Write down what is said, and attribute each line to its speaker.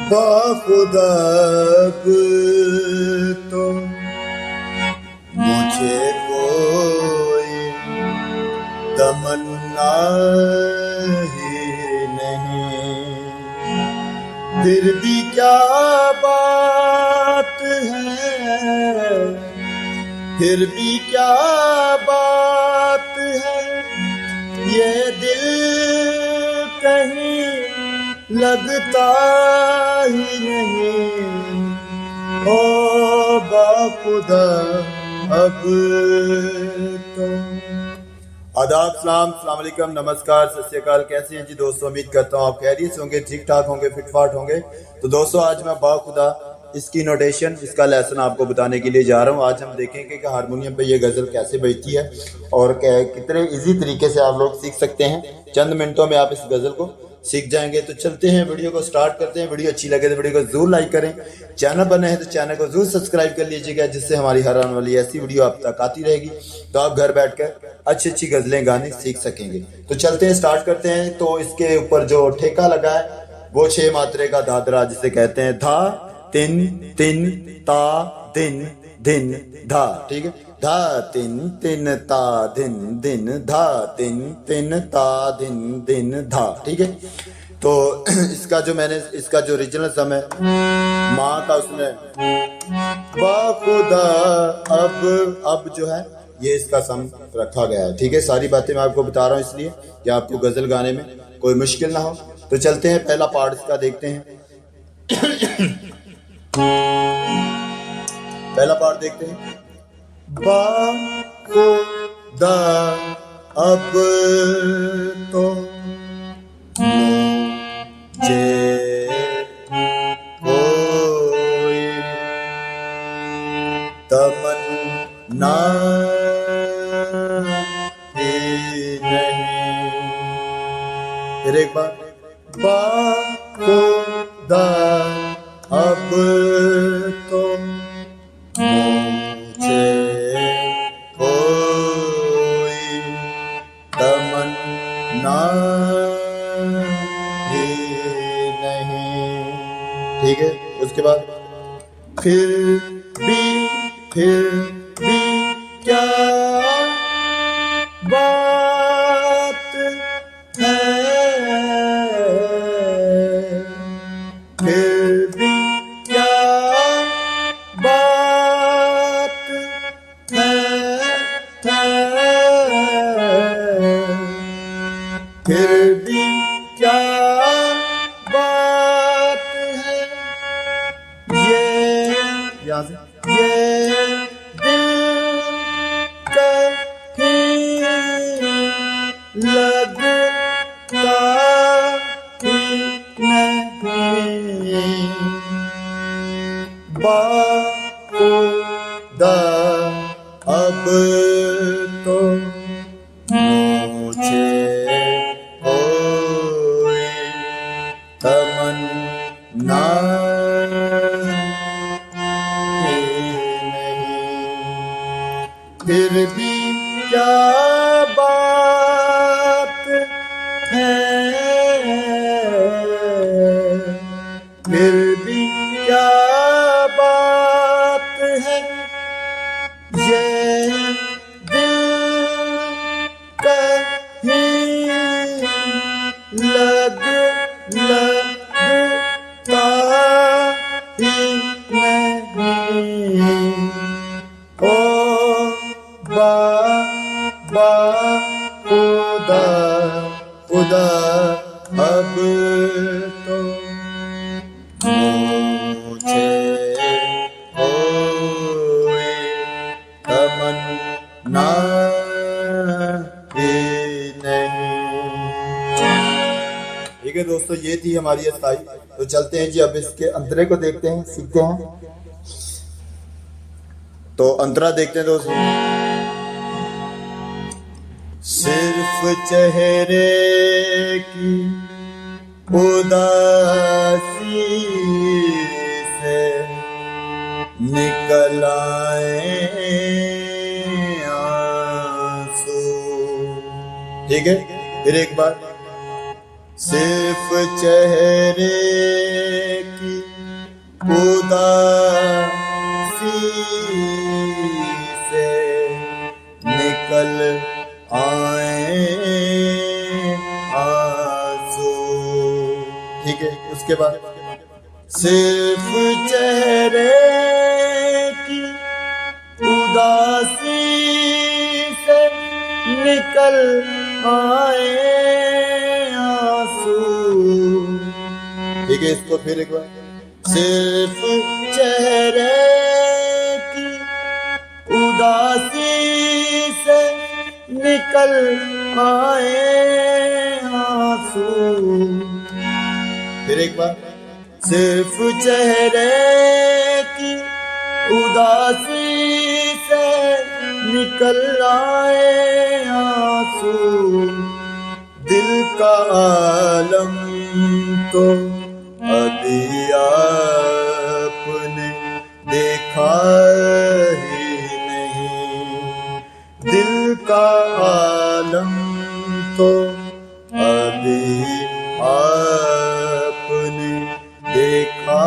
Speaker 1: बाखुदा अब तो मुझे कोई तमन्ना ही नहीं, फिर भी क्या बात है, फिर भी क्या बात है, ये दिल कहीं लगता ही नहीं। ओ बाखुदा अब तो। आदाब, सलाम, अस्सलाम वालेकुम, नमस्कार, सत श्री अकाल। कैसे हैं जी दोस्तों? उम्मीद करता हूँ आप खैरियत से होंगे, ठीक ठाक होंगे, फिटफाट होंगे। तो दोस्तों आज मैं बाखुदा इसकी नोटेशन, इसका लेसन आपको बताने के लिए जा रहा हूँ। आज हम देखेंगे कि हारमोनियम पे ये गज़ल कैसे बजती है और कितने इजी तरीके से आप लोग सीख सकते हैं। चंद मिनटों में आप इस गज़ल को सीख जाएंगे। तो चलते हैं, वीडियो को स्टार्ट करते हैं। वीडियो अच्छी लगे तो वीडियो को जरूर लाइक करें, चैनल बने हैं तो चैनल को जरूर सब्सक्राइब कर लीजिएगा, जिससे हमारी हर आने वाली ऐसी वीडियो आप तक आती रहेगी, तो आप घर बैठकर अच्छी अच्छी गज़लें गाने सीख सकेंगे। तो चलते हैं, स्टार्ट करते हैं। तो इसके ऊपर जो ठेका लगा है वो 6 मात्रे का दादरा, जिसे कहते हैं धा तिन तिन ता दिन दिन धा। ठीक है, धा तिन तिन ता दिन दिन धा तिन तिन ता दिन दिन धा। ठीक है, तो इसका जो ओरिजिनल सम है माँ का, उसमें बाखुदा अब जो है ये इसका सम रखा गया है। ठीक है, सारी बातें मैं आपको बता रहा हूँ इसलिए कि आपको गजल गाने में कोई मुश्किल ना हो। तो चलते हैं, पहला पार्ट इसका देखते हैं। पहला पार्ट देखते हैं। बाखुदा अब तो मुझे कोई तमन्ना ही नहीं। फिर एक बार, बाखुदा अब तो मुझे कोई तमन्ना ही नहीं। ठीक है, उसके बाद फिर भी क्या बात है, फिर भी क्या बात है, फिर भी क्या बात है, ये यहाँ से ये दिल कहीं लगता ही नहीं। बाखुदा अब तो मुझे कोई तमन्ना ही नहीं, फिर भी क्या बात है, फिर भी क्या बात है, ये दिल कहीं लगता ही नहीं। ओ बाखुदा खुदा अब तो मुझे कोई तमन्ना ही नहीं। ठीक है दोस्तों, ये थी हमारी अस्थाई। तो चलते हैं जी, अब इसके अंतरे को देखते हैं, सीखते हैं। तो अंतरा देखते हैं दोस्तों। सिर्फ चेहरे की उदासी से निकल आए आंसू। ठीक है, फिर एक बार, सिर्फ चेहरे की उदासी से निकल आए आंसू। ठीक है, उसके बाद सिर्फ चेहरे की उदासी से निकल आए आंसू। ठीक है, इसको फिर एक बार। सिर्फ चेहरे की उदासी से निकल आए आंसू। फिर एक बार। सिर्फ चेहरे की उदासी से निकल आए आंसू। दिल का आलम तो अभी आपने देखा ही नहीं। दिल का आलम तो अभी आपने देखा